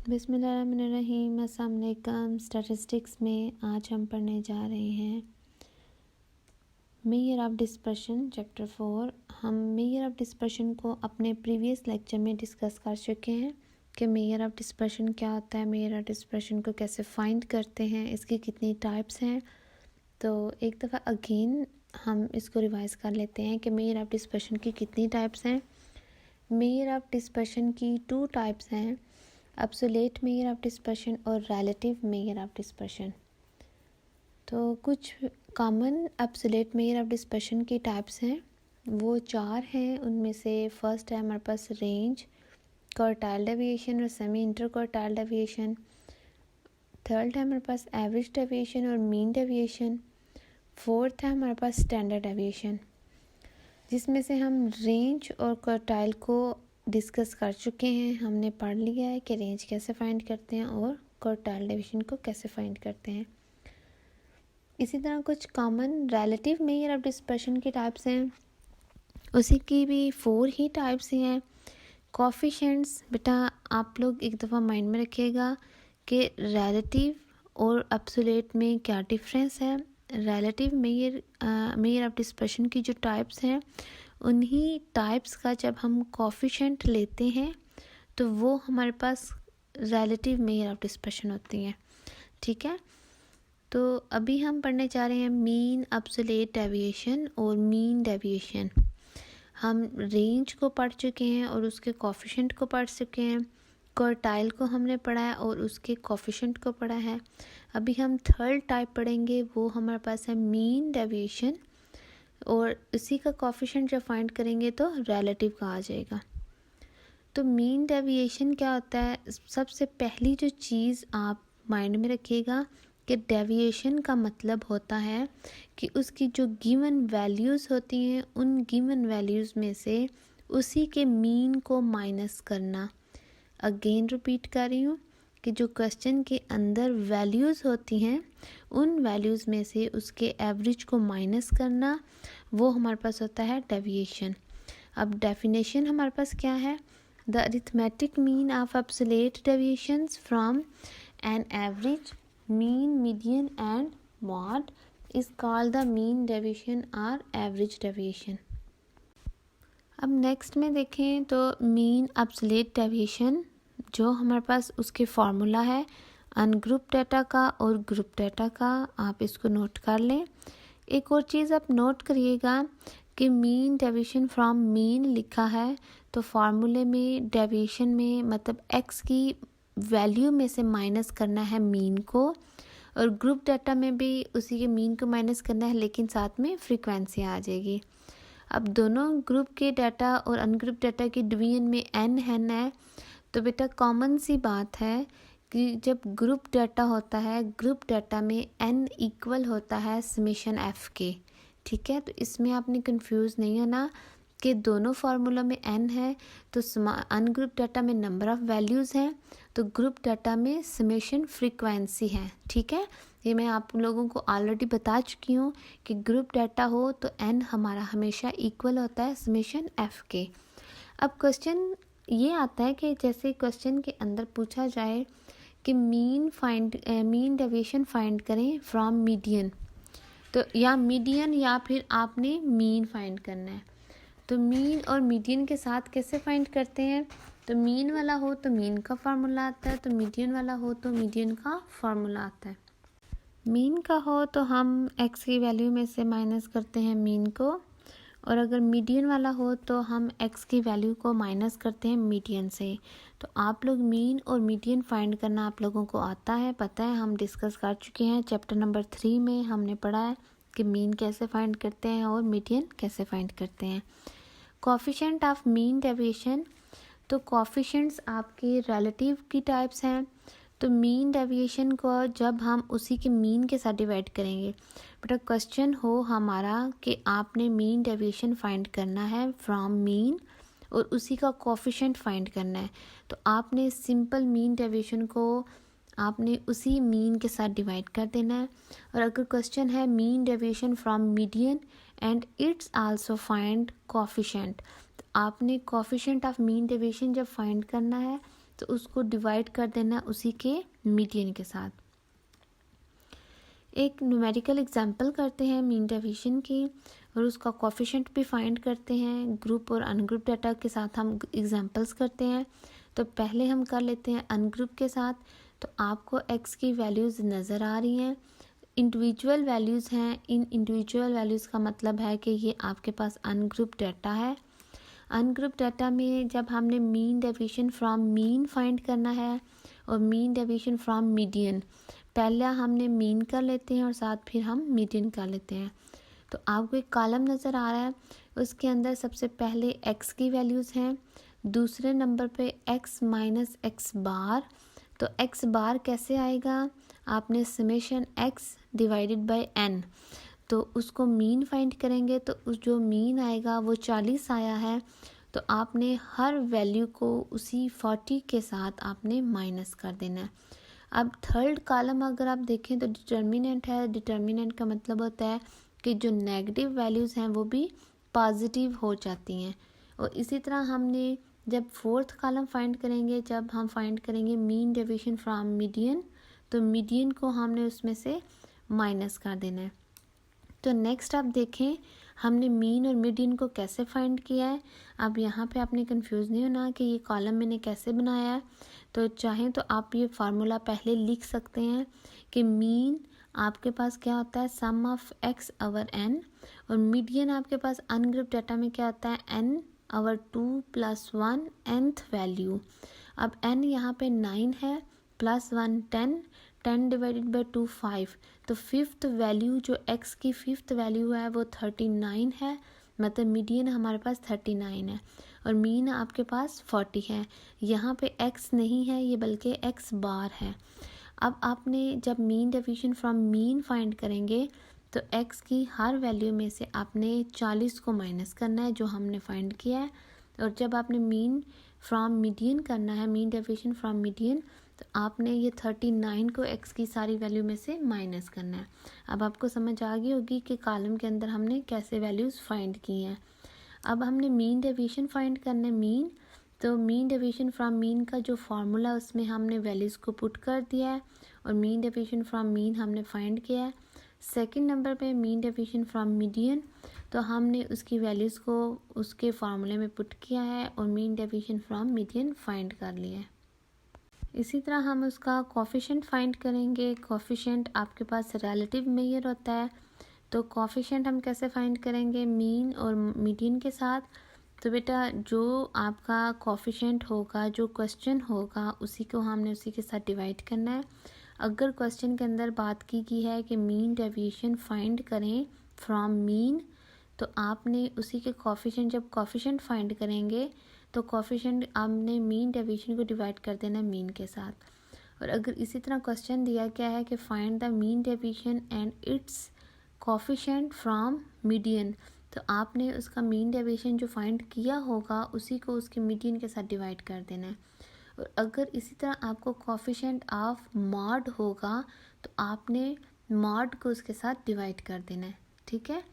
बिस्मिल्लाहिर्रहमानिर्रहीम। अस्सलाम वालेकुम। स्टैटिस्टिक्स में आज हम पढ़ने जा रहे हैं मेजर ऑफ डिस्पर्शन चैप्टर 4। हम मेजर ऑफ डिस्पर्शन को अपने प्रीवियस लेक्चर में डिस्कस कर चुके हैं कि मेजर ऑफ डिस्पर्शन क्या होता है, मेजर ऑफ डिस्पर्शन को कैसे फाइंड करते हैं, इसकी कितनी टाइप्स हैं। तो एक दफ़ा अगेन हम इसको रिवाइज कर लेते हैं कि मेजर ऑफ डिस्पर्शन की कितनी टाइप्स हैं। मेजर ऑफ डिस्पर्शन की 2 टाइप्स हैं, एब्सोल्यूट मेजर ऑफ डिस्पर्शन और रिलेटिव मेजर ऑफ डिस्पर्शन। तो कुछ common absolute measure of dispersion की टाइप्स हैं, वो 4 हैं। उनमें से फर्स्ट है हमारे पास रेंज, क्वार्टाइल डेविएशन और semi inter quartile deviation. Third है हमारे पास एवरेज डेविएशन और मीन डेविएशन। फोर्थ है हमारे पास स्टैंडर्ड डेविएशन, जिसमें से हम रेंज और क्वार्टाइल को डिस्कस कर चुके हैं। हमने पढ़ लिया है कि रेंज कैसे फाइंड करते हैं और क्वार्टाइल डेविएशन को कैसे फाइंड करते हैं। इसी तरह कुछ common relative measure of dispersion की टाइप्स हैं, उसी की भी 4 ही टाइप्स ही हैं। कोफिशिएंट्स, बेटा आप लोग एक दफ़ा माइंड में रखिएगा कि रिलेटिव और एब्सोल्यूट में क्या डिफरेंस है। रिलेटिव मेजर ऑफ डिस्पर्शन की जो टाइप्स हैं, उन्हीं टाइप्स का जब हम कोफिशिएंट लेते हैं तो वो हमारे पास रिलेटिव मेजर ऑफ डिस्पर्शन होती हैं। ठीक है, तो अभी हम पढ़ने जा रहे हैं मीन, एब्सोल्यूट डेविएशन और मीन डेविएशन। हम रेंज को पढ़ चुके हैं और उसके कोफिशिएंट को पढ़ चुके हैं। क्वार्टाइल को हमने पढ़ा है और उसके कोफिशिएंट को पढ़ा है। अभी हम थर्ड टाइप पढ़ेंगे, वो हमारे पास है मीन डेविएशन, और उसी का कोफिशिएंट जब फाइंड करेंगे तो रिलेटिव का आ जाएगा। तो मीन डेविएशन क्या होता है, सबसे पहली जो चीज़ आप माइंड में रखिएगा कि डेविएशन का मतलब होता है कि उसकी जो गिवन वैल्यूज़ होती हैं, उन गिवन वैल्यूज़ में से उसी के मीन को माइनस करना। अगेन रिपीट कर रही हूँ कि जो क्वेश्चन के अंदर वैल्यूज़ होती हैं, उन वैल्यूज़ में से उसके एवरेज को माइनस करना, वो हमारे पास होता है डेविएशन। अब डेफिनेशन हमारे पास क्या है, the arithmetic mean of absolute deviations from an average, mean, median and mod is called the mean deviation और एवरेज डेविएशन। अब नेक्स्ट में देखें तो मीन एब्सोल्यूट डेविएशन जो हमारे पास उसके फार्मूला है अनग्रुप डाटा का और ग्रुप डाटा का, आप इसको नोट कर लें। एक और चीज़ आप नोट करिएगा कि मीन डेविएशन फ्रॉम मीन लिखा है तो फार्मूले में डेविएशन में मतलब एक्स की वैल्यू में से माइनस करना है मीन को, और ग्रुप डाटा में भी उसी के मीन को माइनस करना है, लेकिन साथ में फ्रीक्वेंसी आ जाएगी। अब दोनों ग्रुप के डाटा और अनग्रुप डाटा की डिवीजन में एन है, तो बेटा कॉमन सी बात है कि जब ग्रुप डाटा होता है, ग्रुप डाटा में एन इक्वल होता है समेशन एफ के। ठीक है, तो इसमें आपने कंफ्यूज नहीं होना कि दोनों फार्मूला में एन है तो अनग्रुप डाटा में नंबर ऑफ़ वैल्यूज़ हैं, तो ग्रुप डाटा में समेशन फ्रीक्वेंसी है। ठीक है, ये मैं आप लोगों को ऑलरेडी बता चुकी हूँ कि ग्रुप डाटा हो तो एन हमारा हमेशा इक्वल होता है समेशन एफ के। अब क्वेश्चन ये आता है कि जैसे क्वेश्चन के अंदर पूछा जाए कि मीन डेविएशन फाइंड करें फ्रॉम मीडियन, तो या मीडियन या फिर आपने मीन फाइंड करना है, तो मीन और मीडियन के साथ कैसे फाइंड करते हैं। तो मीन वाला हो तो मीन का फार्मूला आता है, तो मीडियन वाला हो तो मीडियन का फार्मूला आता है। मीन का हो तो हम एक्स की वैल्यू में से माइनस करते हैं मीन को, और अगर मीडियन वाला हो तो हम एक्स की वैल्यू को माइनस करते हैं मीडियन से। तो आप लोग मीन और मीडियन फाइंड करना आप लोगों को आता है, पता है, हम डिस्कस कर चुके हैं। चैप्टर नंबर 3 में हमने पढ़ा है कि मीन कैसे फाइंड करते हैं और मीडियन कैसे फाइंड करते हैं। कोफिशिएंट ऑफ मीन डेविएशन, तो कोफिशिएंट्स आपके रिलेटिव की टाइप्स हैं। तो मीन डेविएशन को जब हम उसी के मीन के साथ डिवाइड करेंगे, बेटा क्वेश्चन हो हमारा कि आपने मीन डेविएशन फाइंड करना है फ्रॉम मीन और उसी का कोफिशिएंट फाइंड करना है, तो आपने सिंपल मीन डेविएशन को आपने उसी मीन के साथ डिवाइड कर देना है। और अगर क्वेश्चन है mean deviation from median and it's also find coefficient, तो आपने कोफिशिएंट ऑफ मीन डेविएशन जब फाइंड करना है तो उसको डिवाइड कर देना उसी के मीडियन के साथ। एक न्यूमेरिकल एग्जांपल करते हैं मीन डेविएशन की और उसका कोफिशिएंट भी फाइंड करते हैं। ग्रुप और अनग्रुप डाटा के साथ हम एग्जांपल्स करते हैं। तो पहले हम कर लेते हैं अनग्रुप के साथ। तो आपको x की वैल्यूज़ नज़र आ रही हैं, इंडिविजुअल वैल्यूज़ हैं। इन इंडिविजुअल वैल्यूज़ का मतलब है कि ये आपके पास अनग्रुप डाटा है। अनग्रुप डाटा में जब हमने mean deviation from mean find करना है और मीन डेविएशन फ्रॉम मीडियन, पहला हमने मीन कर लेते हैं और साथ फिर हम मीडियन कर लेते हैं। तो आपको एक कॉलम नज़र आ रहा है, उसके अंदर सबसे पहले x की वैल्यूज़ हैं, दूसरे नंबर पे x माइनस एक्स बार। तो x बार कैसे आएगा, आपने summation x divided by n, तो उसको मीन फाइंड करेंगे तो उस जो मीन आएगा वो 40 आया है। तो आपने हर वैल्यू को उसी 40 के साथ आपने माइनस कर देना है। अब थर्ड कॉलम अगर आप देखें तो डिटर्मिनेंट है। डिटर्मिनेंट का मतलब होता है कि जो नेगेटिव वैल्यूज़ हैं वो भी पॉजिटिव हो जाती हैं। और इसी तरह हमने जब फोर्थ कॉलम फाइंड करेंगे, जब हम फाइंड करेंगे मीन डेविएशन फ्रॉम मीडियन, तो मीडियन को हमने उसमें से माइनस कर देना है। तो नेक्स्ट आप देखें हमने मीन और मीडियन को कैसे फाइंड किया है। अब यहाँ पे आपने कंफ्यूज नहीं होना कि ये कॉलम मैंने कैसे बनाया है। तो चाहें तो आप ये फार्मूला पहले लिख सकते हैं कि मीन आपके पास क्या होता है, sum of x over n, और मीडियन आपके पास अनग्रुप डाटा में क्या होता है, n ओवर 2 + 1 nth वैल्यू। अब n यहाँ पे 9 है, प्लस 1 10, 10 डिवाइडेड बाई 2 5। तो फिफ्थ वैल्यू जो x की फिफ्थ वैल्यू है वो 39 है, मतलब मीडियन हमारे पास 39 है और मीन आपके पास 40 है। यहाँ पे x नहीं है ये बल्कि x बार है। अब आपने जब mean deviation from mean find करेंगे तो x की हर वैल्यू में से आपने 40 को माइनस करना है जो हमने फाइंड किया है। और जब आपने मीन फ्रॉम मीडियन करना है, मीन डेविएशन फ्रॉम मीडियन, तो आपने ये 39 को x की सारी वैल्यू में से माइनस करना है। अब आपको समझ आ गई होगी कि कॉलम के अंदर हमने कैसे वैल्यूज़ फाइंड की हैं। अब हमने मीन डेविएशन फाइंड करना है मीन। तो मीन डेविएशन फ्रॉम मीन का जो फार्मूला उसमें हमने वैल्यूज़ को पुट कर दिया है और मीन डेविएशन फ्रॉम मीन हमने फाइंड किया है। सेकंड नंबर पे मीन डेविएशन फ्रॉम मीडियन, तो हमने उसकी वैल्यूज़ को उसके फार्मूले में पुट किया है और mean deviation from median find कर लिया है। इसी तरह हम उसका कोफिशिएंट फाइंड करेंगे। कोफिशिएंट आपके पास रिलेटिव मेजर होता है, तो कोफिशिएंट हम कैसे फाइंड करेंगे, मीन और मीडियन के साथ। तो बेटा जो आपका कोफिशिएंट होगा, जो क्वेश्चन होगा, उसी को हमने उसी के साथ डिवाइड करना है। अगर क्वेश्चन के अंदर बात की गई है कि मीन डेविएशन फाइंड करें फ्रॉम मीन, तो आपने उसी के कोफिशिएंट, जब कोफिशिएंट फाइंड करेंगे तो कोफिशिएंट आपने मीन डेविएशन को डिवाइड कर देना मीन के साथ। और अगर इसी तरह क्वेश्चन दिया गया है कि find the mean deviation and it's coefficient from median, तो आपने उसका मीन डेविएशन जो फाइंड किया होगा उसी को उसके मीडियन के साथ डिवाइड कर देना है। और अगर इसी तरह आपको कोफिशिएंट ऑफ मॉड होगा तो आपने मॉड को उसके साथ डिवाइड कर देना है। ठीक है।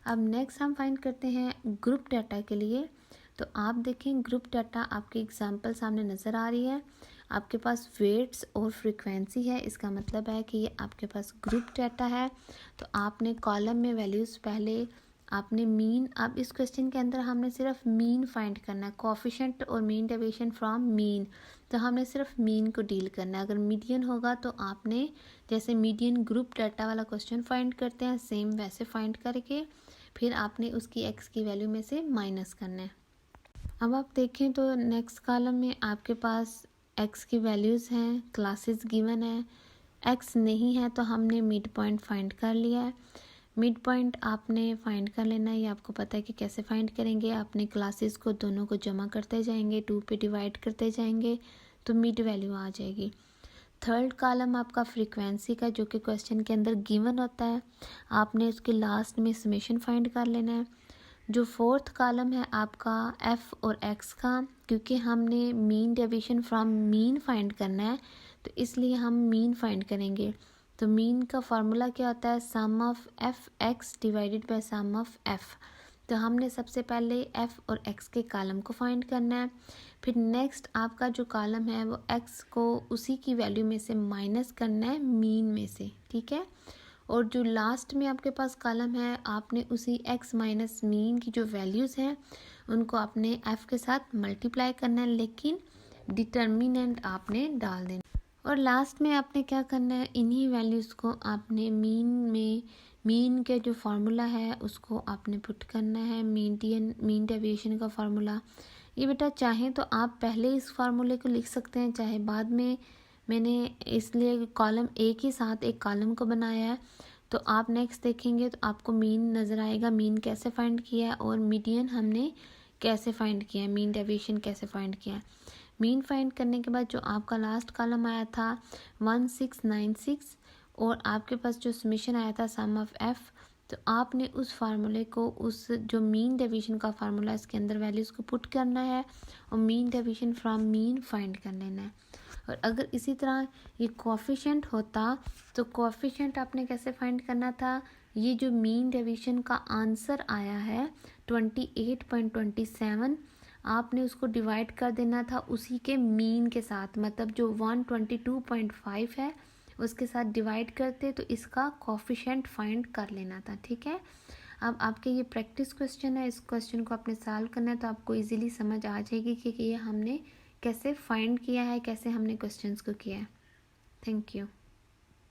अब नेक्स्ट हम फाइंड करते हैं ग्रुप डाटा के लिए। तो आप देखें ग्रुप डाटा आपकी एग्जांपल सामने नज़र आ रही है। आपके पास वेट्स और फ्रीक्वेंसी है, इसका मतलब है कि ये आपके पास ग्रुप डाटा है। तो आपने कॉलम में वैल्यूज़ पहले आपने मीन, अब इस क्वेश्चन के अंदर हमने सिर्फ मीन फाइंड करना है, कोफिशिएंट और मीन डेविएशन फ्रॉम मीन, तो हमने सिर्फ मीन को डील करना है। अगर मीडियन होगा तो आपने जैसे मीडियन ग्रुप डाटा वाला क्वेश्चन फाइंड करते हैं सेम वैसे फाइंड करके फिर आपने उसकी एक्स की वैल्यू में से माइनस करना है। अब आप देखें तो नेक्स्ट कॉलम में आपके पास एक्स की वैल्यूज़ हैं, क्लासेस गिवन है, एक्स नहीं है तो हमने मिड पॉइंट फाइंड कर लिया है। मिड पॉइंट आपने फाइंड कर लेना है, ये आपको पता है कि कैसे फाइंड करेंगे। आपने क्लासेस को दोनों को जमा करते जाएंगे, 2 पे डिवाइड करते जाएंगे तो मिड वैल्यू आ जाएगी। थर्ड कॉलम आपका फ्रीक्वेंसी का जो कि क्वेश्चन के अंदर गिवन होता है, आपने उसके लास्ट में समेशन फाइंड कर लेना है। जो फोर्थ कॉलम है आपका एफ और एक्स का, क्योंकि हमने mean deviation from mean find करना है तो इसलिए हम मीन फाइंड करेंगे। तो मीन का फार्मूला क्या होता है, sum of F X divided by sum of F. तो हमने सबसे पहले एफ़ और एक्स के कॉलम को फाइंड करना है। फिर नेक्स्ट आपका जो कॉलम है वो एक्स को उसी की वैल्यू में से माइनस करना है मीन में से, ठीक है। और जो लास्ट में आपके पास कॉलम है आपने उसी एक्स माइनस मीन की जो वैल्यूज़ हैं उनको आपने एफ़ के साथ मल्टीप्लाई करना है, लेकिन डिटर्मिनेंट आपने डाल देना। और लास्ट में आपने क्या करना है, इन्हीं वैल्यूज़ को आपने मीन के जो फार्मूला है उसको आपने पुट करना है, मीन डेविएशन का फार्मूला। ये बेटा चाहे तो आप पहले इस फार्मूले को लिख सकते हैं, चाहे बाद में। मैंने इसलिए कॉलम ए के साथ एक कॉलम को बनाया है, तो आप नेक्स्ट देखेंगे तो आपको मीन नज़र आएगा, मीन कैसे फाइंड किया है और मीडियन हमने कैसे फाइंड किया है, मीन डेविएशन कैसे फाइंड किया है। मीन फाइंड करने के बाद जो आपका लास्ट कॉलम आया था 1696 और आपके पास जो समीशन आया था सम ऑफ एफ, तो आपने उस फार्मूले को, उस जो मीन डेविएशन का फार्मूला इसके अंदर वैल्यूज़ को पुट करना है और mean deviation from mean find कर लेना है। और अगर इसी तरह ये कोएफिशिएंट होता तो कोएफिशिएंट आपने कैसे फाइंड करना था, ये जो मीन डेविएशन का आंसर आया है 28.27, आपने उसको डिवाइड कर देना था उसी के मीन के साथ, मतलब जो 122.5 है उसके साथ डिवाइड करते तो इसका कोएफिशिएंट फाइंड कर लेना था, ठीक है। अब आपके ये प्रैक्टिस क्वेश्चन है, इस क्वेश्चन को आपने सॉल्व करना है तो आपको इजीली समझ आ जाएगी कि ये हमने कैसे फाइंड किया है, कैसे हमने क्वेश्चंस को किया है। Thank you.